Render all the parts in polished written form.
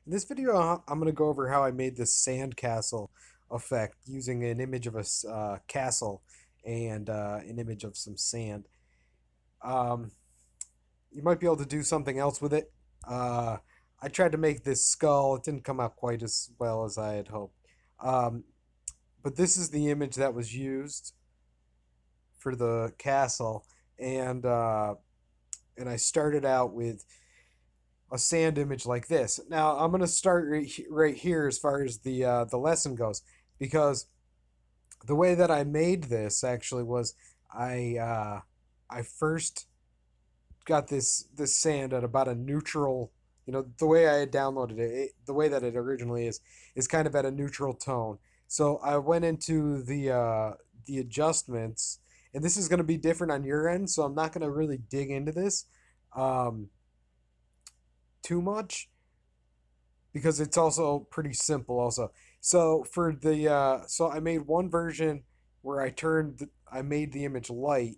In this video, I'm going to go over how I made this sandcastle effect using an image of a castle and an image of some sand. Um, you might be able to do something else with it. Uh, I tried to make this skull. It didn't come out quite as well as I had hoped. Um, but this is the image that was used for the castle, and and I started out with a sand image like this. Now I'm gonna start right here as far as the lesson goes, because the way that I made this actually was I uh, I first got this sand at about a neutral. You know, the way I had downloaded the way that it originally is kind of at a neutral tone. So I went into the adjustments, and this is going to be different on your end. So I'm not going to really dig into this um, too much because it's also pretty simple also. So for the so I made one version where I made the image light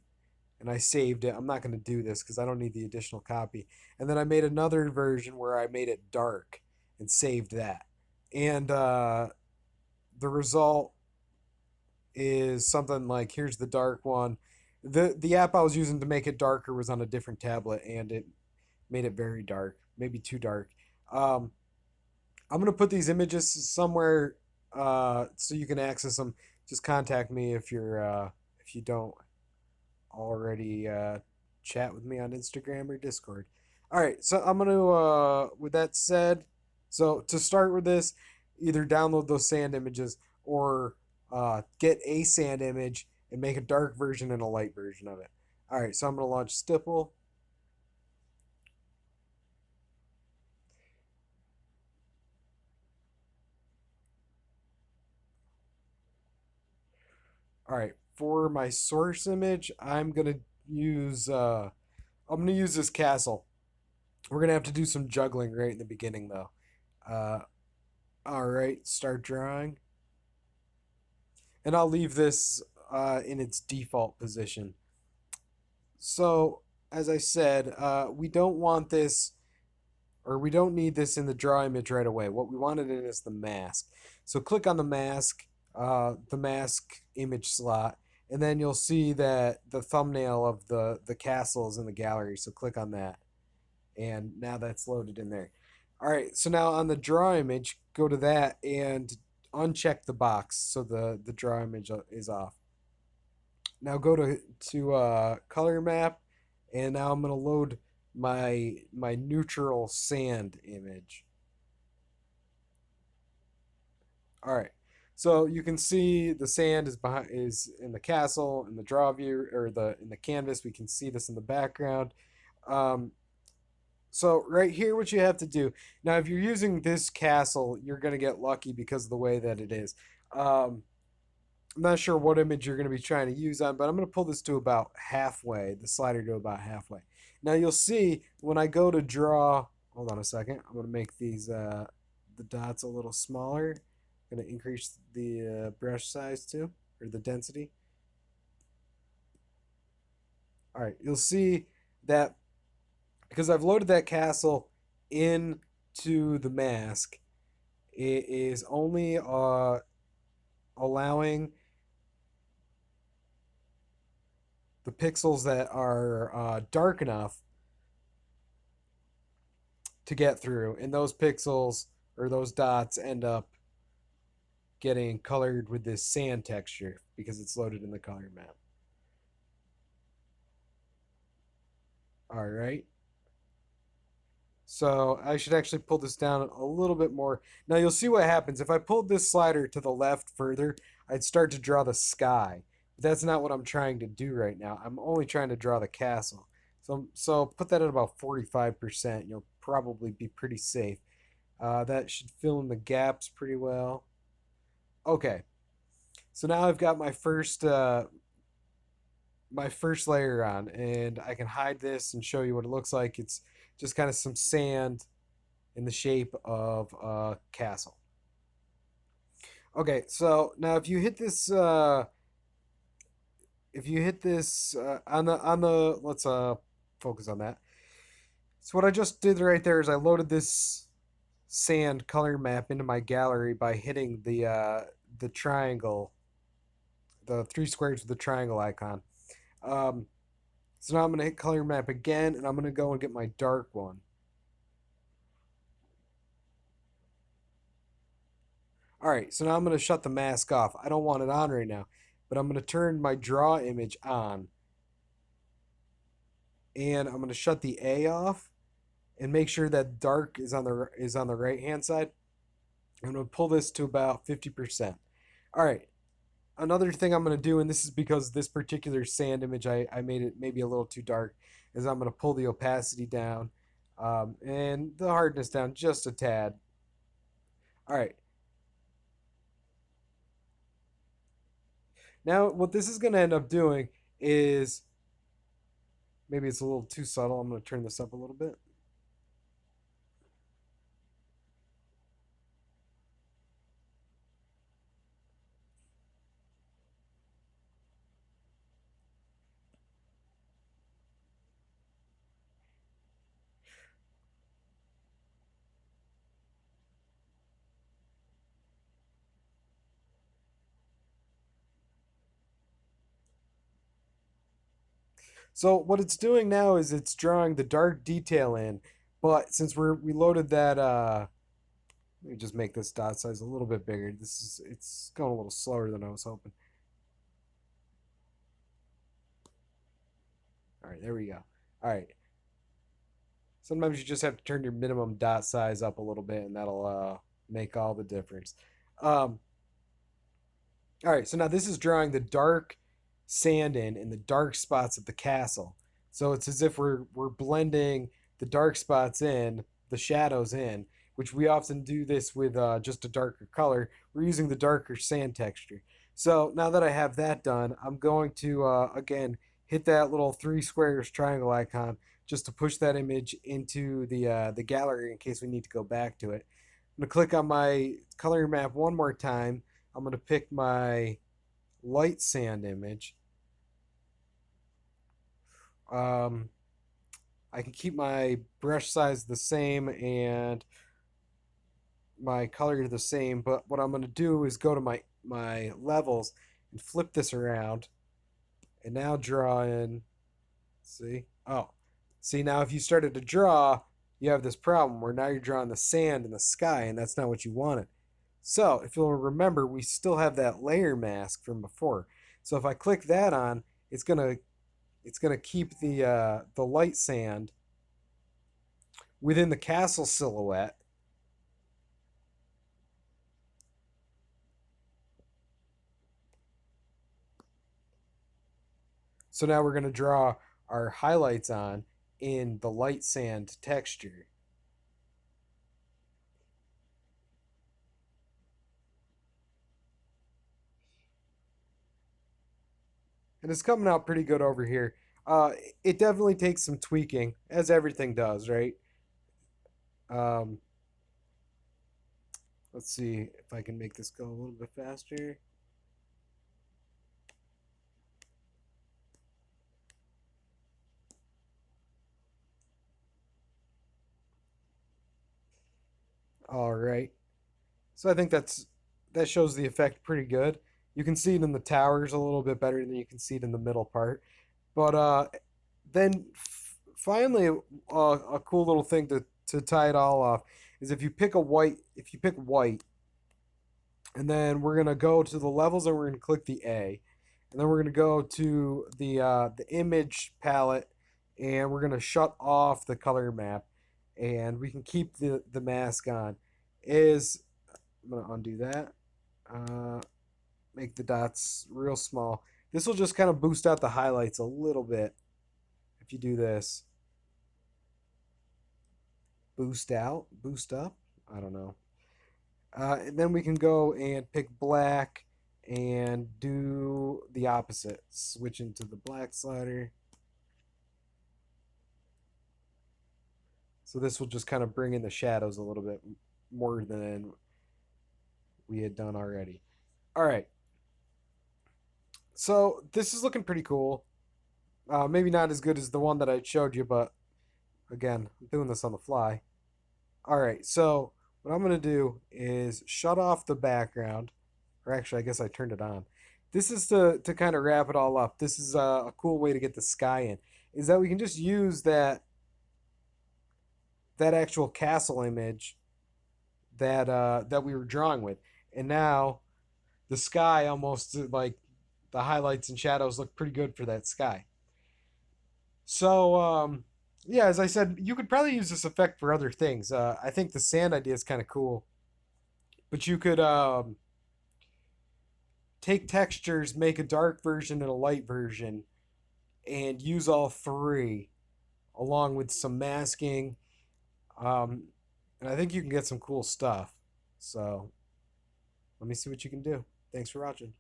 and I saved it. I'm not going to do this because I don't need the additional copy. And then I made another version where I made it dark and saved that. And the result is something like, here's the dark one. The app I was using to make it darker was on a different tablet, and it made it very dark, maybe too dark. Um, I'm gonna put these images somewhere so you can access them. Just contact me if you don't already chat with me on Instagram or Discord. All right, so I'm gonna with that said, so to start with this, either download those sand images or get a sand image and make a dark version and a light version of it. All right, so I'm gonna launch Stipple. All right, for my source image, I'm gonna use this castle. We're gonna have to do some juggling right in the beginning though. Uh, all right, start drawing, and I'll leave this in its default position. So as I said, we don't want this, or we don't need this in the draw image right away. What we wanted in is the mask. So click on the mask image slot, and then you'll see that the thumbnail of the castle is in the gallery. So click on that, and now that's loaded in there. All right, so now on the draw image, go to that and uncheck the box so the draw image is off. Now go to color map, and now I'm gonna load my neutral sand image. All right. So you can see the sand is in the castle in the draw view, or the in the canvas. We can see this in the background. Um, so right here, what you have to do now, if you're using this castle, you're gonna get lucky because of the way that it is. Um, I'm not sure what image you're gonna be trying to use on, but I'm gonna pull this to about halfway. The slider to about halfway. Now you'll see when I go to draw. Hold on a second. I'm gonna make these the dots a little smaller. Going to increase the brush size too, or the density. All right, you'll see that because I've loaded that castle into the mask, it is only allowing the pixels that are dark enough to get through, and those pixels or those dots end up getting colored with this sand texture because it's loaded in the color map. All right. So I should actually pull this down a little bit more. Now you'll see what happens. If I pulled this slider to the left further, I'd start to draw the sky. But that's not what I'm trying to do right now. I'm only trying to draw the castle. So put that at about 45%. You'll probably be pretty safe. That should fill in the gaps pretty well. Okay, so now I've got my first layer on, and I can hide this and show you what it looks like. It's just kind of some sand in the shape of a castle. Okay, so now if you hit this on the let's focus on that. So what I just did right there is I loaded this sand color map into my gallery by hitting the triangle, the three squares with the triangle icon. Um, so now I'm gonna hit color map again, and I'm gonna go and get my dark one. All right, so now I'm gonna shut the mask off. I don't want it on right now, but I'm gonna turn my draw image on, and I'm gonna shut the A off, and make sure that dark is on the right hand side. I'm gonna pull this to about 50%. All right, another thing I'm going to do, and this is because this particular sand image, I made it maybe a little too dark, is I'm going to pull the opacity down and the hardness down just a tad. All right. Now, what this is going to end up doing is maybe it's a little too subtle. I'm going to turn this up a little bit. So what it's doing now is it's drawing the dark detail in, but since we loaded that let me just make this dot size a little bit bigger. It's going a little slower than I was hoping. All right, there we go. All right. Sometimes you just have to turn your minimum dot size up a little bit, and that'll make all the difference. Um, all right, so now this is drawing the dark sand in the dark spots of the castle. So it's as if we're blending the dark spots in, the shadows in, which we often do this with just a darker color. We're using the darker sand texture. So now that I have that done, I'm going to again hit that little three squares triangle icon just to push that image into the gallery in case we need to go back to it. I'm gonna click on my color map one more time. I'm gonna pick my light sand image. Um, I can keep my brush size the same and my color the same, but what I'm gonna do is go to my levels and flip this around, and now draw in. See? Oh, see now if you started to draw, you have this problem where now you're drawing the sand in the sky, and that's not what you wanted. So if you'll remember, we still have that layer mask from before. So if I click that on, it's gonna keep the light sand within the castle silhouette. So now we're gonna draw our highlights on in the light sand texture. And it's coming out pretty good over here. It definitely takes some tweaking, as everything does, right? Um, let's see if I can make this go a little bit faster. All right. So I think that shows the effect pretty good. You can see it in the towers a little bit better than you can see it in the middle part. But then finally, a cool little thing to tie it all off is if you pick white, and then we're gonna go to the levels and we're gonna click the A, and then we're gonna go to the image palette, and we're gonna shut off the color map, and we can keep the mask on. Is I'm gonna undo that. Uh, make the dots real small. This will just kind of boost out the highlights a little bit. If you do this, boost out, boost up. I don't know. And then we can go and pick black and do the opposite. Switch into the black slider. So this will just kind of bring in the shadows a little bit more than we had done already. All right. So this is looking pretty cool. Maybe not as good as the one that I showed you, but again, I'm doing this on the fly. All right. So what I'm going to do is shut off the background. Or actually, I guess I turned it on. This is to kind of wrap it all up. This is a cool way to get the sky in. Is that we can just use that actual castle image that we were drawing with, and now the sky almost like the highlights and shadows look pretty good for that sky. So yeah, as I said, you could probably use this effect for other things. I think the sand idea is kind of cool, but you could take textures, make a dark version and a light version, and use all three along with some masking. Um, and I think you can get some cool stuff. So let me see what you can do. Thanks for watching.